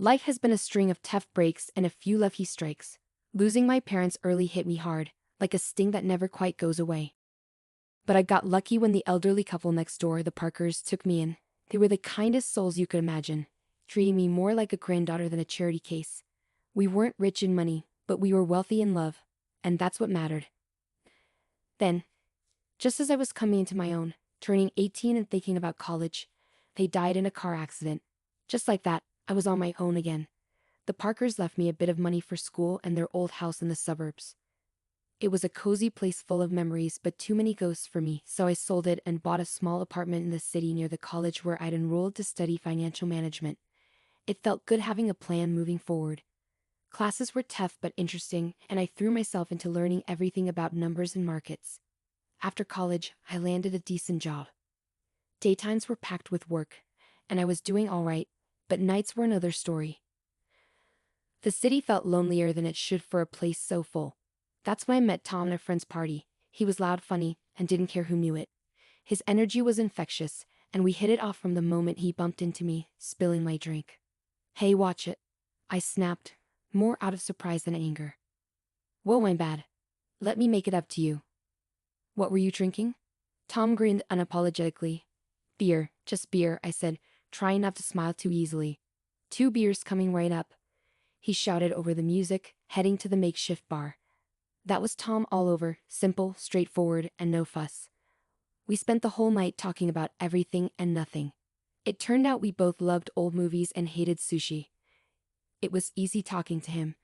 Life has been a string of tough breaks and a few lucky strikes. Losing my parents early hit me hard, like a sting that never quite goes away. But I got lucky when the elderly couple next door, the Parkers, took me in. They were the kindest souls you could imagine, treating me more like a granddaughter than a charity case. We weren't rich in money, but we were wealthy in love, and that's what mattered. Then, just as I was coming into my own, turning 18 and thinking about college, they died in a car accident. Just like that, I was on my own again. The Parkers left me a bit of money for school and their old house in the suburbs. It was a cozy place full of memories, but too many ghosts for me, so I sold it and bought a small apartment in the city near the college where I'd enrolled to study financial management. It felt good having a plan moving forward. Classes were tough but interesting, and I threw myself into learning everything about numbers and markets. After college, I landed a decent job. Daytimes were packed with work, and I was doing all right, but nights were another story. The city felt lonelier than it should for a place so full. That's when I met Tom at a friend's party. He was loud, funny, and didn't care who knew it. His energy was infectious, and we hit it off from the moment he bumped into me, spilling my drink. "Hey, watch it," I snapped, more out of surprise than anger. "Whoa, my bad. Let me make it up to you." "What were you drinking?" Tom grinned unapologetically. "Beer, just beer," I said, trying not to smile too easily. "2 beers coming right up," he shouted over the music, heading to the makeshift bar. That was Tom all over, simple, straightforward, and no fuss. We spent the whole night talking about everything and nothing. It turned out we both loved old movies and hated sushi. It was easy talking to him,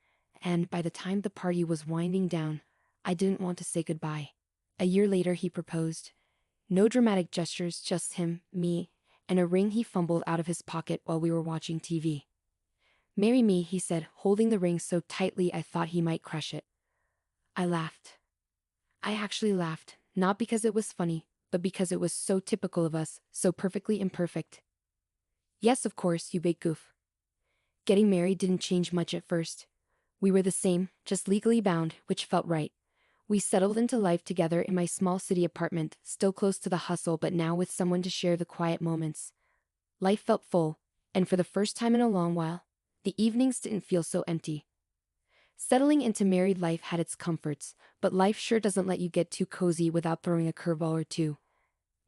and by the time the party was winding down, I didn't want to say goodbye. A year later he proposed. No dramatic gestures, just him, me, and a ring he fumbled out of his pocket while we were watching TV. "Marry me," he said, holding the ring so tightly I thought he might crush it. I laughed. I actually laughed, not because it was funny, but because it was so typical of us, so perfectly imperfect. "Yes, of course, you big goof." Getting married didn't change much at first. We were the same, just legally bound, which felt right. We settled into life together in my small city apartment, still close to the hustle but now with someone to share the quiet moments. Life felt full, and for the first time in a long while, the evenings didn't feel so empty. Settling into married life had its comforts, but life sure doesn't let you get too cozy without throwing a curveball or two.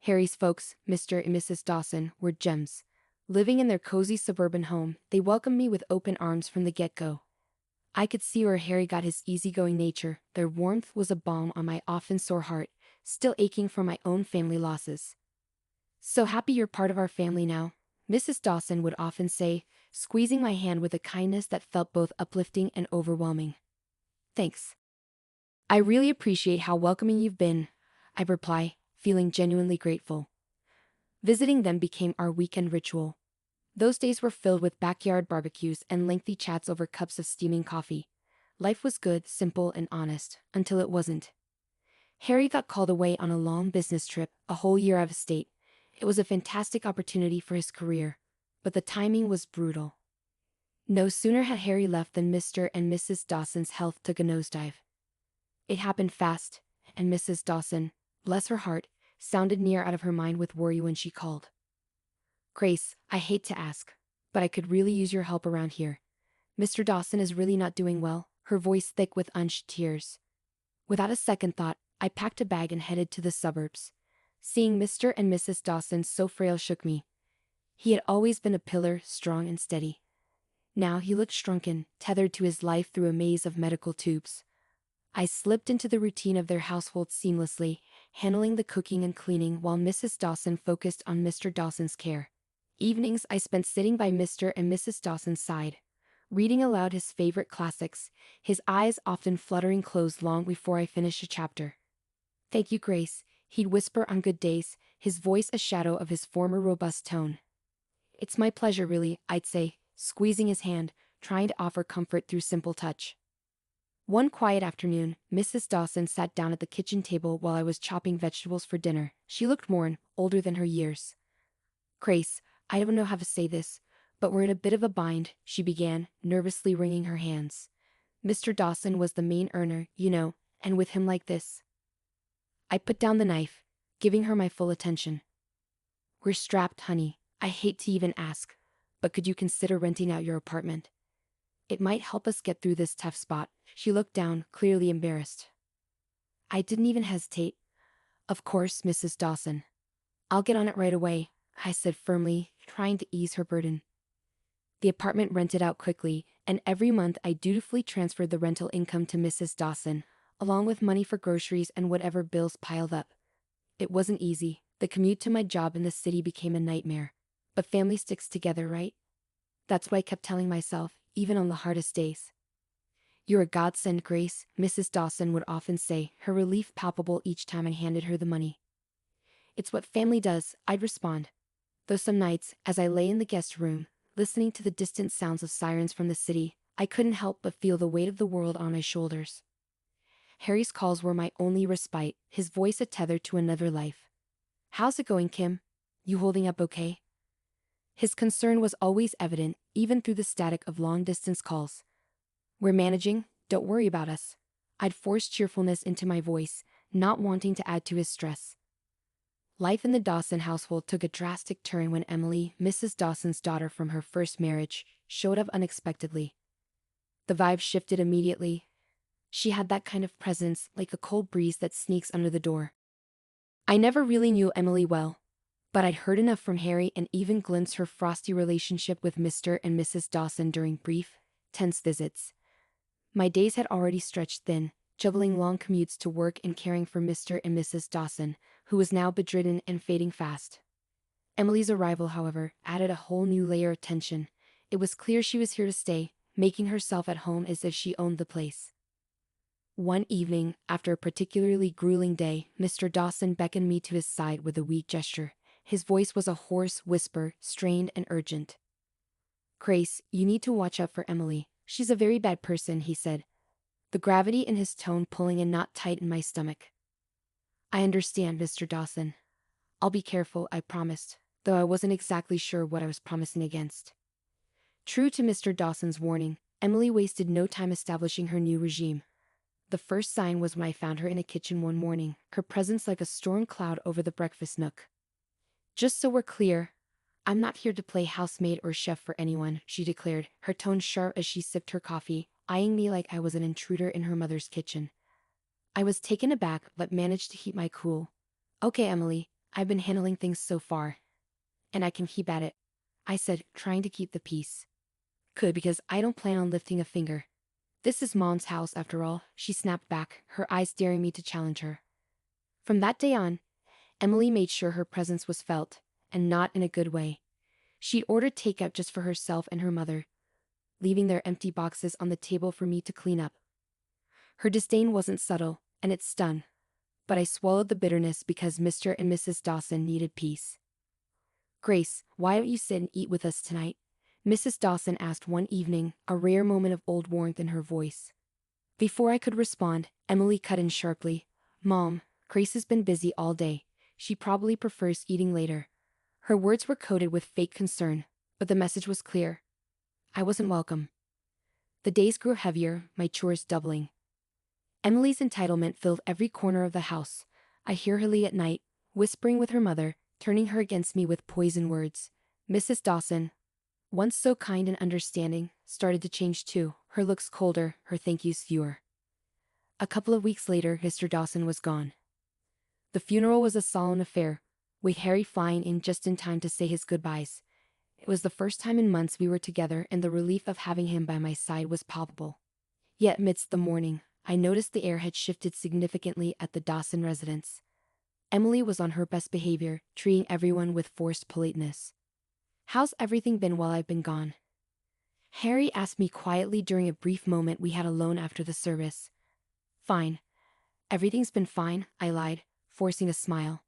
Harry's folks, Mr. and Mrs. Dawson, were gems. Living in their cozy suburban home, they welcomed me with open arms from the get-go. I could see where Harry got his easygoing nature. Their warmth was a balm on my often sore heart, still aching from my own family losses. "So happy you're part of our family now," Mrs. Dawson would often say, squeezing my hand with a kindness that felt both uplifting and overwhelming. "Thanks. I really appreciate how welcoming you've been," I'd reply, feeling genuinely grateful. Visiting them became our weekend ritual. Those days were filled with backyard barbecues and lengthy chats over cups of steaming coffee. Life was good, simple, and honest, until it wasn't. Harry got called away on a long business trip, a whole year out of state. It was a fantastic opportunity for his career, but the timing was brutal. No sooner had Harry left than Mr. and Mrs. Dawson's health took a nosedive. It happened fast, and Mrs. Dawson, bless her heart, sounded near out of her mind with worry when she called. "Grace, I hate to ask, but I could really use your help around here. Mr. Dawson is really not doing well," her voice thick with unshed tears. Without a second thought, I packed a bag and headed to the suburbs. Seeing Mr. and Mrs. Dawson so frail shook me. He had always been a pillar, strong and steady. Now he looked shrunken, tethered to his life through a maze of medical tubes. I slipped into the routine of their household seamlessly, handling the cooking and cleaning while Mrs. Dawson focused on Mr. Dawson's care. Evenings I spent sitting by Mr. and Mrs. Dawson's side, reading aloud his favorite classics, his eyes often fluttering closed long before I finished a chapter. "Thank you, Grace," he'd whisper on good days, his voice a shadow of his former robust tone. "It's my pleasure, really," I'd say, squeezing his hand, trying to offer comfort through simple touch. One quiet afternoon, Mrs. Dawson sat down at the kitchen table while I was chopping vegetables for dinner. She looked worn, older than her years. "Grace, I don't know how to say this, but we're in a bit of a bind," she began, nervously wringing her hands. "Mr. Dawson was the main earner, you know, and with him like this." I put down the knife, giving her my full attention. "We're strapped, honey. I hate to even ask, but could you consider renting out your apartment? It might help us get through this tough spot." She looked down, clearly embarrassed. I didn't even hesitate. "Of course, Mrs. Dawson. I'll get on it right away," I said firmly, trying to ease her burden. The apartment rented out quickly, and every month I dutifully transferred the rental income to Mrs. Dawson, along with money for groceries and whatever bills piled up. It wasn't easy. The commute to my job in the city became a nightmare. But family sticks together, right? That's what I kept telling myself, even on the hardest days. "You're a godsend, Grace," Mrs. Dawson would often say, her relief palpable each time I handed her the money. "It's what family does," I'd respond. Though some nights, as I lay in the guest room, listening to the distant sounds of sirens from the city, I couldn't help but feel the weight of the world on my shoulders. Harry's calls were my only respite, his voice a tether to another life. "How's it going, Kim? You holding up okay?" His concern was always evident, even through the static of long-distance calls. "We're managing, don't worry about us." I'd force cheerfulness into my voice, not wanting to add to his stress. Life in the Dawson household took a drastic turn when Emily, Mrs. Dawson's daughter from her first marriage, showed up unexpectedly. The vibe shifted immediately. She had that kind of presence, like a cold breeze that sneaks under the door. I never really knew Emily well, but I'd heard enough from Harry and even glimpsed her frosty relationship with Mr. and Mrs. Dawson during brief, tense visits. My days had already stretched thin, juggling long commutes to work and caring for Mr. and Mrs. Dawson, who was now bedridden and fading fast. Emily's arrival, however, added a whole new layer of tension. It was clear she was here to stay, making herself at home as if she owned the place. One evening, after a particularly grueling day, Mr. Dawson beckoned me to his side with a weak gesture. His voice was a hoarse whisper, strained and urgent. "Grace, you need to watch out for Emily. She's a very bad person," he said, the gravity in his tone pulling a knot tight in my stomach. "I understand, Mr. Dawson. I'll be careful, I promised, though I wasn't exactly sure what I was promising against." True to Mr. Dawson's warning, Emily wasted no time establishing her new regime. The first sign was when I found her in a kitchen one morning, her presence like a storm cloud over the breakfast nook. "Just so we're clear, I'm not here to play housemaid or chef for anyone," she declared, her tone sharp as she sipped her coffee, eyeing me like I was an intruder in her mother's kitchen. I was taken aback but managed to keep my cool. "Okay, Emily, I've been handling things so far. And I can keep at it," I said, trying to keep the peace. "Good, because I don't plan on lifting a finger. This is Mom's house after all," she snapped back, her eyes daring me to challenge her. From that day on, Emily made sure her presence was felt, and not in a good way. She ordered takeout just for herself and her mother, leaving their empty boxes on the table for me to clean up. Her disdain wasn't subtle, and it stung. But I swallowed the bitterness because Mr. and Mrs. Dawson needed peace. "Grace, why don't you sit and eat with us tonight?" Mrs. Dawson asked one evening, a rare moment of old warmth in her voice. Before I could respond, Emily cut in sharply. "Mom, Grace has been busy all day. She probably prefers eating later." Her words were coated with fake concern, but the message was clear. I wasn't welcome. The days grew heavier, my chores doubling. Emily's entitlement filled every corner of the house. I hear her late at night, whispering with her mother, turning her against me with poison words. Mrs. Dawson, once so kind and understanding, started to change too, her looks colder, her thank yous fewer. A couple of weeks later, Mr. Dawson was gone. The funeral was a solemn affair, with Harry flying in just in time to say his goodbyes. It was the first time in months we were together, and the relief of having him by my side was palpable. Yet amidst the mourning, I noticed the air had shifted significantly at the Dawson residence. Emily was on her best behavior, treating everyone with forced politeness. "How's everything been while I've been gone?" Harry asked me quietly during a brief moment we had alone after the service. "Fine. Everything's been fine," I lied, forcing a smile.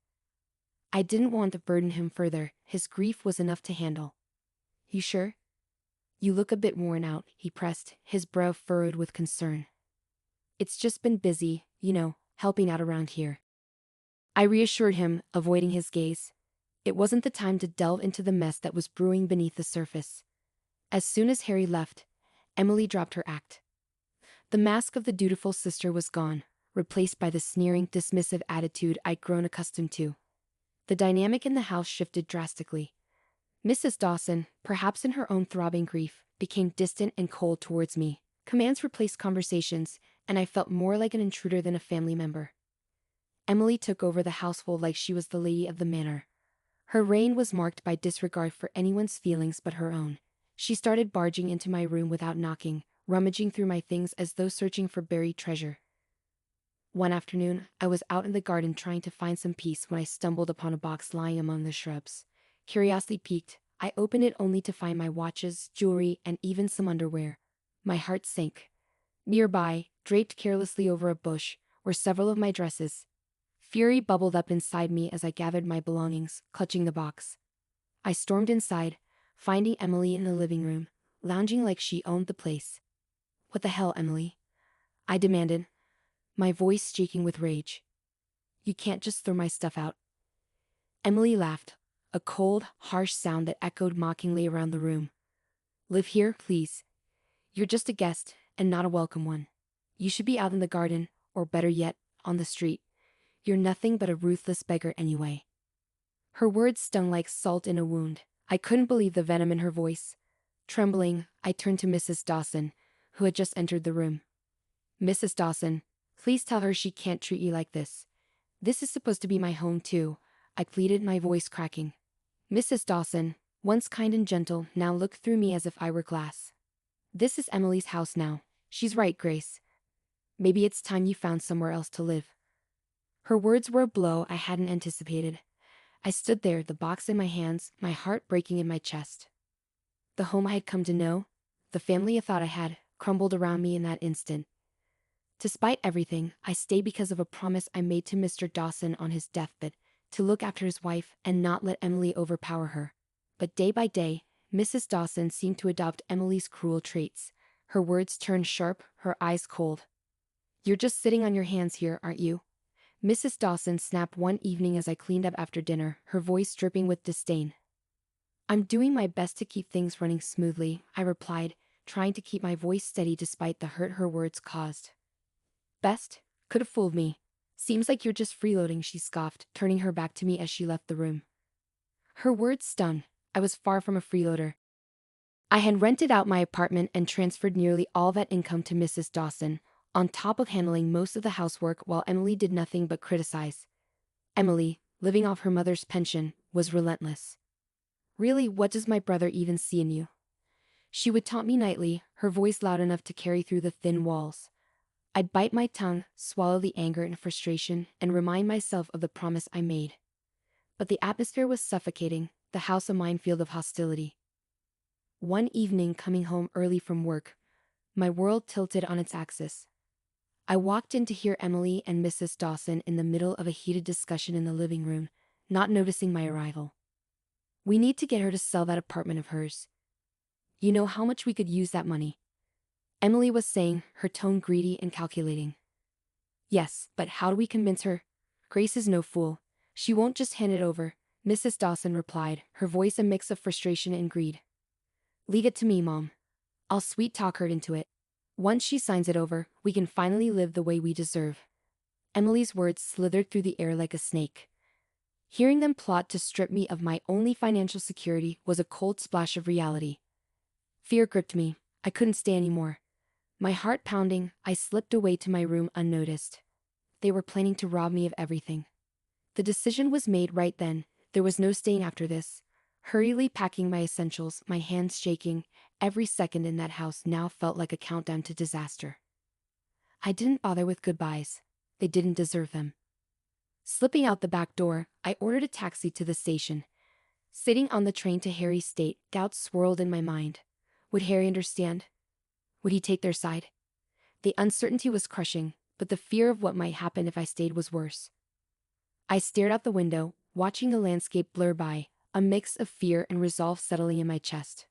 I didn't want to burden him further, his grief was enough to handle. "You sure? You look a bit worn out," he pressed, his brow furrowed with concern. "It's just been busy, helping out around here." I reassured him, avoiding his gaze. It wasn't the time to delve into the mess that was brewing beneath the surface. As soon as Harry left, Emily dropped her act. The mask of the dutiful sister was gone, replaced by the sneering, dismissive attitude I'd grown accustomed to. The dynamic in the house shifted drastically. Mrs. Dawson, perhaps in her own throbbing grief, became distant and cold towards me. Commands replaced conversations, and I felt more like an intruder than a family member. Emily took over the household like she was the lady of the manor. Her reign was marked by disregard for anyone's feelings but her own. She started barging into my room without knocking, rummaging through my things as though searching for buried treasure. One afternoon, I was out in the garden trying to find some peace when I stumbled upon a box lying among the shrubs. Curiosity piqued, I opened it only to find my watches, jewelry, and even some underwear. My heart sank. Nearby, draped carelessly over a bush, were several of my dresses. Fury bubbled up inside me as I gathered my belongings, clutching the box. I stormed inside, finding Emily in the living room, lounging like she owned the place. "What the hell, Emily?" I demanded, my voice shaking with rage. "You can't just throw my stuff out." Emily laughed, a cold, harsh sound that echoed mockingly around the room. "Live here, please. You're just a guest, and not a welcome one. You should be out in the garden, or better yet, on the street. You're nothing but a ruthless beggar anyway." Her words stung like salt in a wound. I couldn't believe the venom in her voice. Trembling, I turned to Mrs. Dawson, who had just entered the room. "Mrs. Dawson, please tell her she can't treat you like this. This is supposed to be my home too," I pleaded, my voice cracking. Mrs. Dawson, once kind and gentle, now looked through me as if I were glass. "This is Emily's house now. She's right, Grace. Maybe it's time you found somewhere else to live." Her words were a blow I hadn't anticipated. I stood there, the box in my hands, my heart breaking in my chest. The home I had come to know, the family I thought I had, crumbled around me in that instant. Despite everything, I stayed because of a promise I made to Mr. Dawson on his deathbed, to look after his wife and not let Emily overpower her. But day by day, Mrs. Dawson seemed to adopt Emily's cruel traits. Her words turned sharp, her eyes cold. "You're just sitting on your hands here, aren't you?" Mrs. Dawson snapped one evening as I cleaned up after dinner, her voice dripping with disdain. "I'm doing my best to keep things running smoothly," I replied, trying to keep my voice steady despite the hurt her words caused. "Best? Could have fooled me. Seems like you're just freeloading," she scoffed, turning her back to me as she left the room. Her words stung. I was far from a freeloader. I had rented out my apartment and transferred nearly all that income to Mrs. Dawson, on top of handling most of the housework while Emily did nothing but criticize. Emily, living off her mother's pension, was relentless. "Really, what does my brother even see in you?" she would taunt me nightly, her voice loud enough to carry through the thin walls. I'd bite my tongue, swallow the anger and frustration, and remind myself of the promise I made. But the atmosphere was suffocating, the house a minefield of hostility. One evening, coming home early from work, my world tilted on its axis. I walked in to hear Emily and Mrs. Dawson in the middle of a heated discussion in the living room, not noticing my arrival. "We need to get her to sell that apartment of hers. You know how much we could use that money," Emily was saying, her tone greedy and calculating. "Yes, but how do we convince her? Grace is no fool. She won't just hand it over," Mrs. Dawson replied, her voice a mix of frustration and greed. "Leave it to me, Mom. I'll sweet-talk her into it. Once she signs it over, we can finally live the way we deserve." Emily's words slithered through the air like a snake. Hearing them plot to strip me of my only financial security was a cold splash of reality. Fear gripped me. I couldn't stay anymore. My heart pounding, I slipped away to my room unnoticed. They were planning to rob me of everything. The decision was made right then. There was no staying after this. Hurriedly packing my essentials, my hands shaking, every second in that house now felt like a countdown to disaster. I didn't bother with goodbyes. They didn't deserve them. Slipping out the back door, I ordered a taxi to the station. Sitting on the train to Harry's state, doubts swirled in my mind. Would Harry understand? Would he take their side? The uncertainty was crushing, but the fear of what might happen if I stayed was worse. I stared out the window, watching the landscape blur by, a mix of fear and resolve settling in my chest.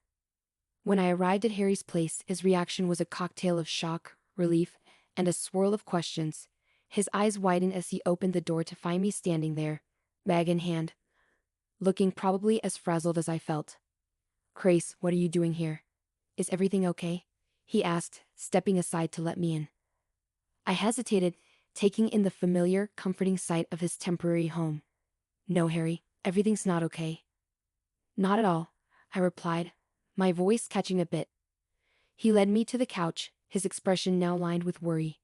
When I arrived at Harry's place, his reaction was a cocktail of shock, relief, and a swirl of questions. His eyes widened as he opened the door to find me standing there, bag in hand, looking probably as frazzled as I felt. "Grace, what are you doing here? Is everything okay?" he asked, stepping aside to let me in. I hesitated, taking in the familiar, comforting sight of his temporary home. "No, Harry, everything's not okay." "Not at all. I replied, my voice catching a bit. He led me to the couch, his expression now lined with worry.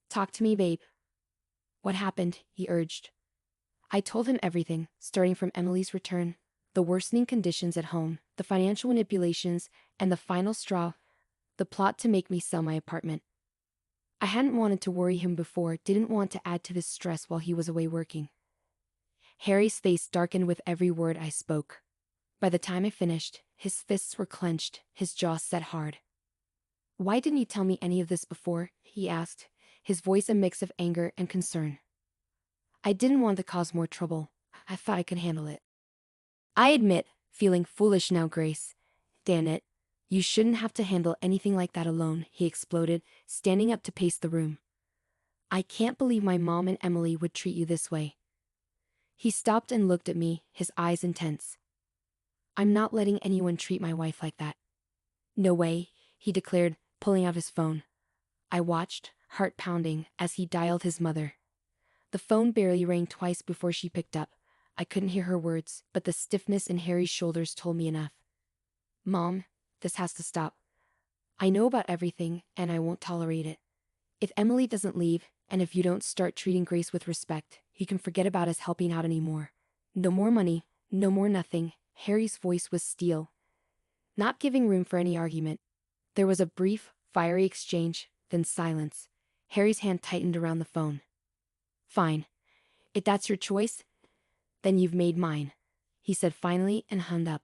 Talk to me, babe. What happened? He urged. I told him everything, starting from Emily's return, the worsening conditions at home, the financial manipulations, and the final straw, the plot to make me sell my apartment. I hadn't wanted to worry him before, didn't want to add to his stress while he was away working. Harry's face darkened with every word I spoke. By the time I finished, his fists were clenched, his jaw set hard. Why didn't you tell me any of this before? He asked, his voice a mix of anger and concern. I didn't want to cause more trouble. I thought I could handle it. I admit, feeling foolish now, Grace. Damn it. You shouldn't have to handle anything like that alone, he exploded, standing up to pace the room. I can't believe my mom and Emily would treat you this way. He stopped and looked at me, his eyes intense. I'm not letting anyone treat my wife like that. No way, he declared, pulling out his phone. I watched, heart pounding, as he dialed his mother. The phone barely rang twice before she picked up. I couldn't hear her words, but the stiffness in Harry's shoulders told me enough. Mom, this has to stop. I know about everything, and I won't tolerate it. If Emily doesn't leave, and if you don't start treating Grace with respect, you can forget about us helping out anymore. No more money, no more nothing. Harry's voice was steel, not giving room for any argument. There was a brief, fiery exchange, then silence. Harry's hand tightened around the phone. Fine. If that's your choice, then you've made mine, he said finally and hung up.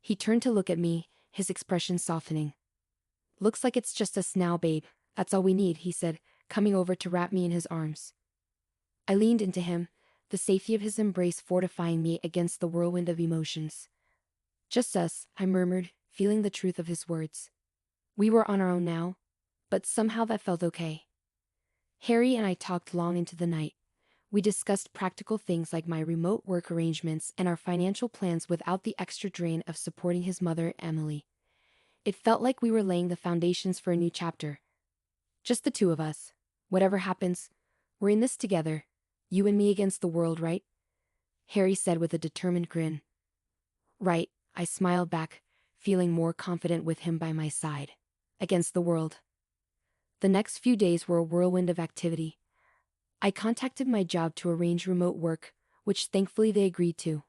He turned to look at me, his expression softening. Looks like it's just us now, babe. That's all we need, he said, coming over to wrap me in his arms. I leaned into him, the safety of his embrace fortifying me against the whirlwind of emotions. Just us, I murmured, feeling the truth of his words. We were on our own now, but somehow that felt okay. Harry and I talked long into the night. We discussed practical things like my remote work arrangements and our financial plans without the extra drain of supporting his mother, Emily. It felt like we were laying the foundations for a new chapter. Just the two of us. Whatever happens, we're in this together. You and me against the world, right? Harry said with a determined grin. Right, I smiled back, feeling more confident with him by my side. Against the world. The next few days were a whirlwind of activity. I contacted my job to arrange remote work, which thankfully they agreed to.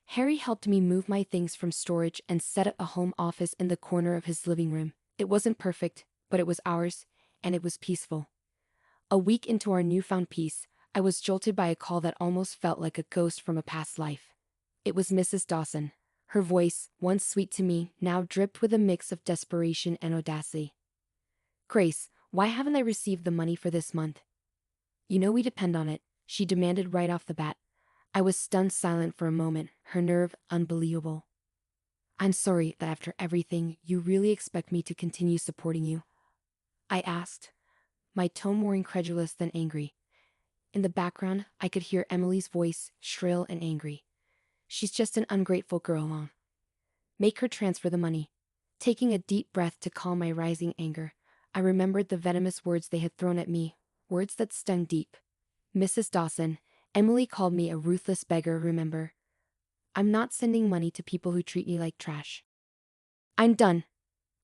Harry helped me move my things from storage and set up a home office in the corner of his living room. It wasn't perfect, but it was ours, and it was peaceful. A week into our newfound peace, I was jolted by a call that almost felt like a ghost from a past life. It was Mrs. Dawson. Her voice, once sweet to me, now dripped with a mix of desperation and audacity. Grace, why haven't I received the money for this month? You know we depend on it, she demanded right off the bat. I was stunned silent for a moment, her nerve unbelievable. I'm sorry that after everything, you really expect me to continue supporting you? I asked, my tone more incredulous than angry. In the background, I could hear Emily's voice, shrill and angry. She's just an ungrateful girl, Mom. Make her transfer the money. Taking a deep breath to calm my rising anger, I remembered the venomous words they had thrown at me, words that stung deep. Mrs. Dawson, Emily called me a ruthless beggar, remember? I'm not sending money to people who treat me like trash. I'm done.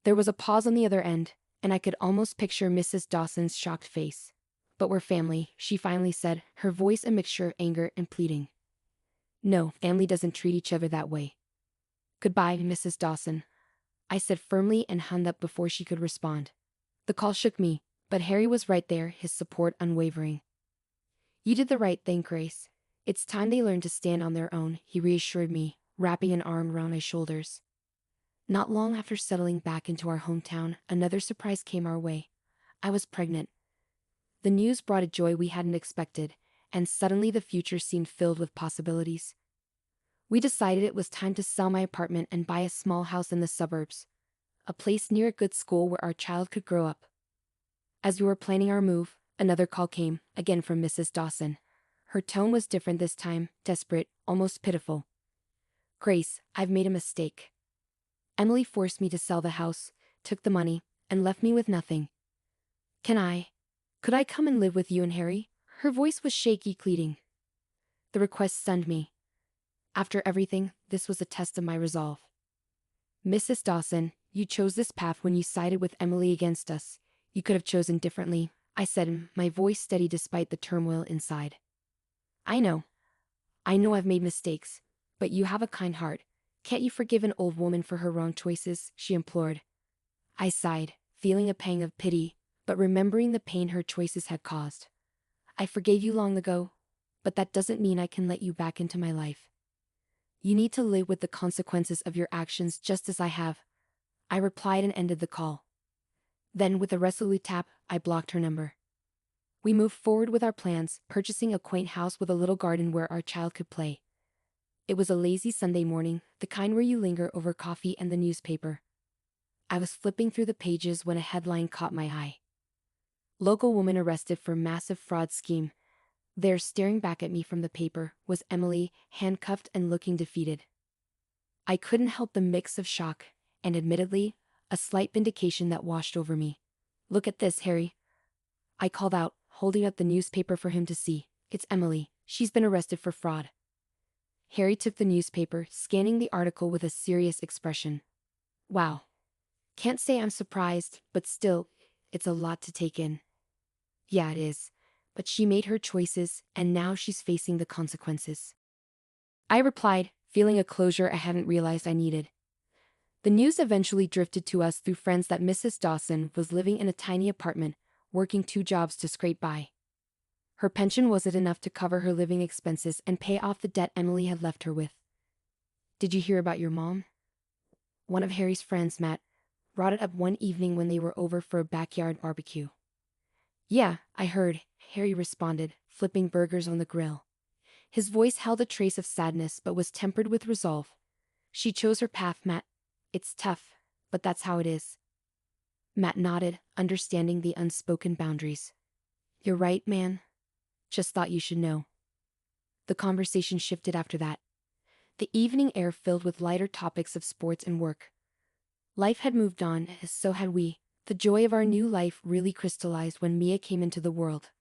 There was a pause on the other end, and I could almost picture Mrs. Dawson's shocked face. But we're family, she finally said, her voice a mixture of anger and pleading. No, family doesn't treat each other that way. Goodbye, Mrs. Dawson, I said firmly and hung up before she could respond. The call shook me, but Harry was right there, his support unwavering. You did the right thing, Grace. It's time they learn to stand on their own, he reassured me, wrapping an arm around my shoulders. Not long after settling back into our hometown, another surprise came our way. I was pregnant. The news brought a joy we hadn't expected, and suddenly the future seemed filled with possibilities. We decided it was time to sell my apartment and buy a small house in the suburbs, a place near a good school where our child could grow up. As we were planning our move, another call came, again from Mrs. Dawson. Her tone was different this time, desperate, almost pitiful. Grace, I've made a mistake. Emily forced me to sell the house, took the money, and left me with nothing. Could I come and live with you and Harry? Her voice was shaky, pleading. The request stunned me. After everything, this was a test of my resolve. Mrs. Dawson, you chose this path when you sided with Emily against us. You could have chosen differently, I said, my voice steady despite the turmoil inside. I know. I know I've made mistakes, but you have a kind heart. Can't you forgive an old woman for her wrong choices? She implored. I sighed, feeling a pang of pity, but remembering the pain her choices had caused. I forgave you long ago, but that doesn't mean I can let you back into my life. You need to live with the consequences of your actions just as I have. I replied and ended the call. Then, with a resolute tap, I blocked her number. We moved forward with our plans, purchasing a quaint house with a little garden where our child could play. It was a lazy Sunday morning, the kind where you linger over coffee and the newspaper. I was flipping through the pages when a headline caught my eye. Local woman arrested for massive fraud scheme. There, staring back at me from the paper, was Emily, handcuffed and looking defeated. I couldn't help the mix of shock, and admittedly, a slight vindication that washed over me. Look at this, Harry. I called out, holding up the newspaper for him to see. It's Emily. She's been arrested for fraud. Harry took the newspaper, scanning the article with a serious expression. Wow. Can't say I'm surprised, but still, it's a lot to take in. Yeah, it is. But she made her choices, and now she's facing the consequences. I replied, feeling a closure I hadn't realized I needed. The news eventually drifted to us through friends that Mrs. Dawson was living in a tiny apartment, working 2 jobs to scrape by. Her pension wasn't enough to cover her living expenses and pay off the debt Emily had left her with. Did you hear about your mom? One of Harry's friends, Matt, brought it up one evening when they were over for a backyard barbecue. Yeah, I heard, Harry responded, flipping burgers on the grill. His voice held a trace of sadness but was tempered with resolve. She chose her path, Matt. It's tough, but that's how it is. Matt nodded, understanding the unspoken boundaries. You're right, man. Just thought you should know. The conversation shifted after that. The evening air filled with lighter topics of sports and work. Life had moved on, as so had we. The joy of our new life really crystallized when Mia came into the world.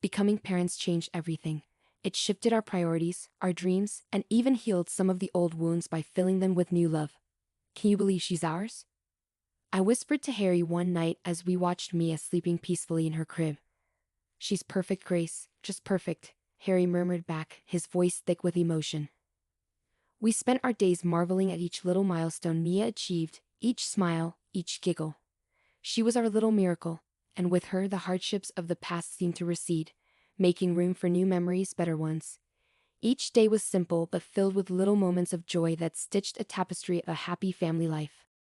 Becoming parents changed everything. It shifted our priorities, our dreams, and even healed some of the old wounds by filling them with new love. Can you believe she's ours? I whispered to Harry one night as we watched Mia sleeping peacefully in her crib. She's perfect, Grace, just perfect, Harry murmured back, his voice thick with emotion. We spent our days marveling at each little milestone Mia achieved, each smile, each giggle. She was our little miracle, and with her the hardships of the past seemed to recede, making room for new memories, better ones. Each day was simple but filled with little moments of joy that stitched a tapestry of a happy family life.